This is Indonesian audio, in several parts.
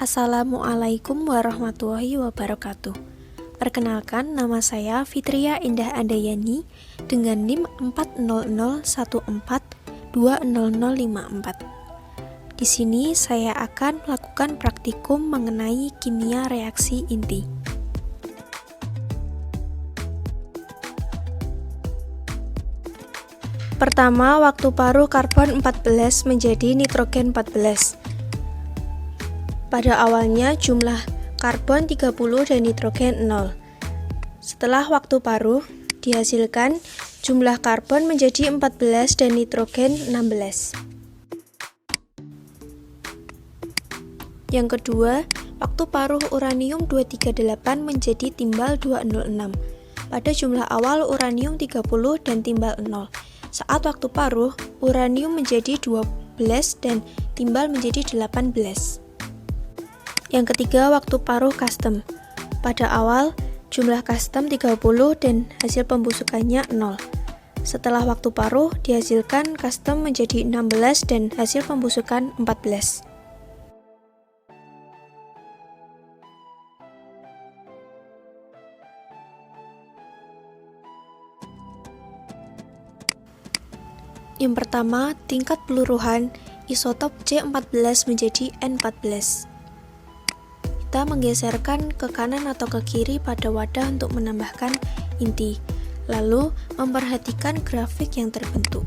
Assalamualaikum warahmatullahi wabarakatuh. Perkenalkan, nama saya Fitria Indah Andayani dengan NIM 40014200054. Di sini saya akan melakukan praktikum mengenai kimia reaksi inti. Pertama, waktu paruh karbon 14 menjadi nitrogen 14. Pada awalnya jumlah karbon 30 dan nitrogen 0. Setelah waktu paruh, dihasilkan jumlah karbon menjadi 14 dan nitrogen 16. Yang kedua, waktu paruh uranium 238 menjadi timbal 206. Pada jumlah awal uranium 30 dan timbal 0. Saat waktu paruh, uranium menjadi 12 dan timbal menjadi 18. Yang ketiga, waktu paruh custom. Pada awal, jumlah custom 30 dan hasil pembusukannya 0. Setelah waktu paruh, dihasilkan custom menjadi 16 dan hasil pembusukan 14. Yang pertama, tingkat peluruhan isotop C14 menjadi N14. Kita menggeserkan ke kanan atau ke kiri pada wadah untuk menambahkan inti, lalu memperhatikan grafik yang terbentuk.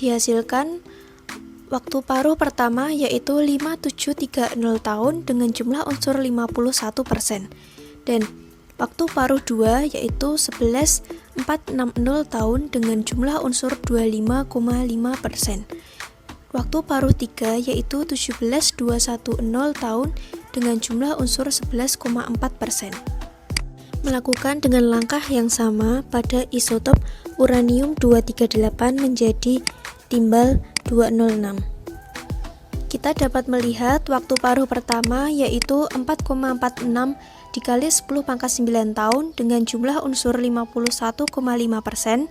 Dihasilkan waktu paruh pertama yaitu 5730 tahun dengan jumlah unsur 51%, dan waktu paruh 2 yaitu 11460 tahun dengan jumlah unsur 25,5%. Waktu paruh 3 yaitu 17210 tahun dengan jumlah unsur 11,4%. Melakukan dengan langkah yang sama pada isotop uranium 238 menjadi timbal 206. Kita dapat melihat waktu paruh pertama yaitu 4,46 dikali 10⁻⁹ tahun dengan jumlah unsur 51,5%.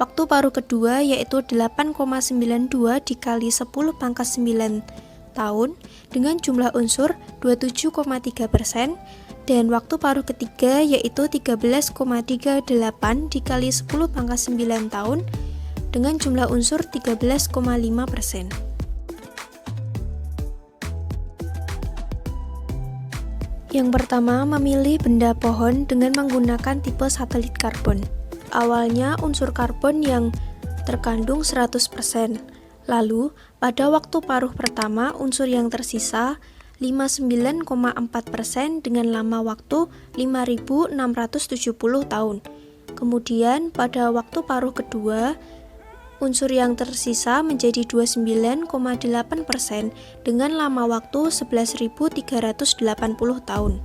Waktu paruh kedua yaitu 8,92 dikali 10⁻⁹ tahun dengan jumlah unsur 27,3%. Dan waktu paruh ketiga yaitu 13,38 dikali 10⁻⁹ tahun dengan jumlah unsur 13,5%. Yang pertama, memilih benda pohon dengan menggunakan tipe satelit karbon. Awalnya unsur karbon yang terkandung 100%. Lalu, pada waktu paruh pertama, unsur yang tersisa 59,4% dengan lama waktu 5670 tahun. Kemudian, pada waktu paruh kedua, unsur yang tersisa menjadi 29,8% dengan lama waktu 11.380 tahun.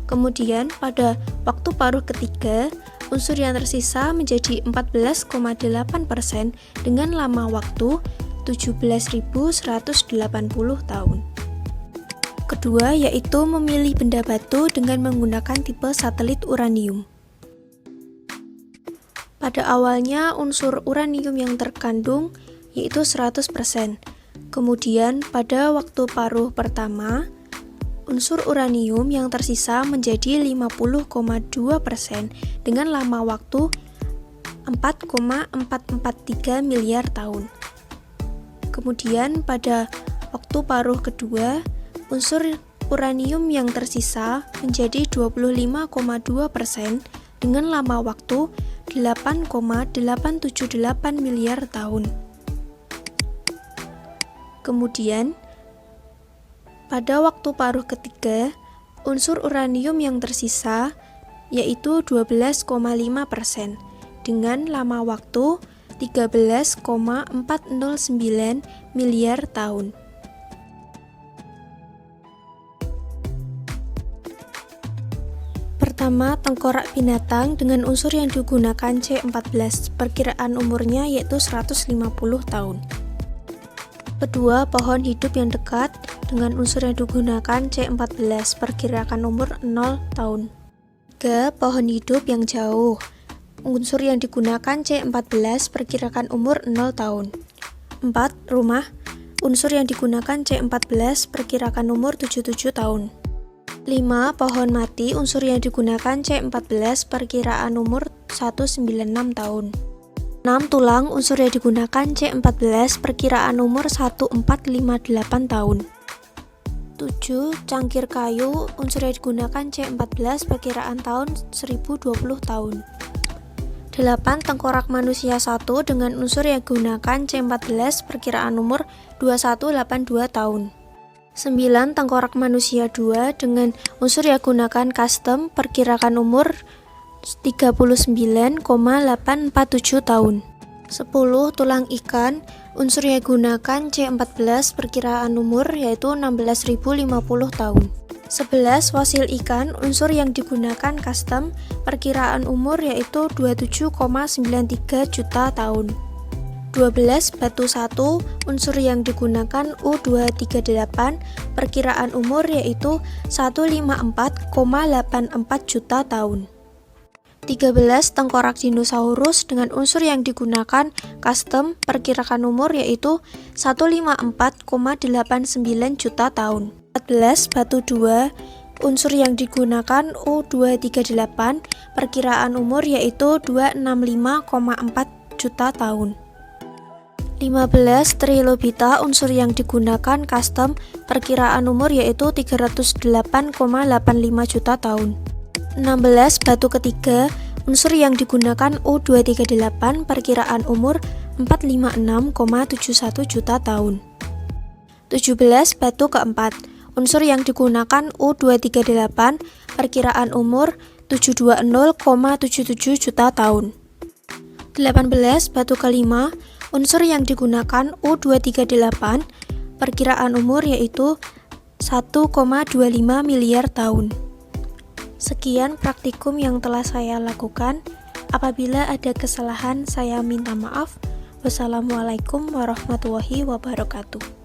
Kemudian pada waktu paruh ketiga, unsur yang tersisa menjadi 14,8% dengan lama waktu 17.180 tahun. Kedua yaitu memilih benda batu dengan menggunakan tipe satelit uranium. Pada awalnya unsur uranium yang terkandung yaitu 100%. Kemudian pada waktu paruh pertama, unsur uranium yang tersisa menjadi 50,2% dengan lama waktu 4,443 miliar tahun. Kemudian pada waktu paruh kedua, unsur uranium yang tersisa menjadi 25,2% dengan lama waktu 8,878 miliar tahun. Kemudian, pada waktu paruh ketiga, unsur uranium yang tersisa yaitu 12,5% dengan lama waktu 13,409 miliar tahun. Pertama, tengkorak binatang dengan unsur yang digunakan C14, perkiraan umurnya yaitu 150 tahun. Kedua, pohon hidup yang dekat dengan unsur yang digunakan C14, perkiraan umur 0 tahun. 3. Pohon hidup yang jauh Unsur yang digunakan C14, perkirakan umur 0 tahun. 4. Rumah. Unsur yang digunakan C14, perkirakan umur 77 tahun. 5. Pohon mati. Unsur yang digunakan C14, perkiraan umur 196 tahun. 6. Tulang. Unsur yang digunakan C14, perkiraan umur 1458 tahun. 7. Cangkir kayu. Unsur yang digunakan C14, perkiraan tahun 1020 tahun. 8. Tengkorak manusia 1 dengan unsur yang digunakan C14, perkiraan umur 2182 tahun. 9. Tengkorak manusia 2 dengan unsur yang digunakan custom, perkirakan umur 39,847 tahun. 10. Tulang ikan. Unsur yang digunakan C14, perkiraan umur yaitu 16.050 tahun. 11. Fosil ikan. Unsur yang digunakan custom, perkiraan umur yaitu 27,93 juta tahun. 12. Batu 1. Unsur yang digunakan U238, perkiraan umur yaitu 154,84 juta tahun. 13. Tengkorak dinosaurus dengan unsur yang digunakan custom, perkirakan umur yaitu 154,89 juta tahun. 14. Batu 2. Unsur yang digunakan U238, perkiraan umur yaitu 265,4 juta tahun. 15. Trilobita. Unsur yang digunakan custom, perkiraan umur yaitu 308,85 juta tahun. 16. Batu ketiga. Unsur yang digunakan U238, perkiraan umur 456,71 juta tahun. 17. Batu keempat. Unsur yang digunakan U238, perkiraan umur 720,77 juta tahun. 18. Batu kelima. Unsur yang digunakan U238, perkiraan umur yaitu 1,25 miliar tahun. Sekian praktikum yang telah saya lakukan. Apabila ada kesalahan, saya minta maaf. Wassalamualaikum warahmatullahi wabarakatuh.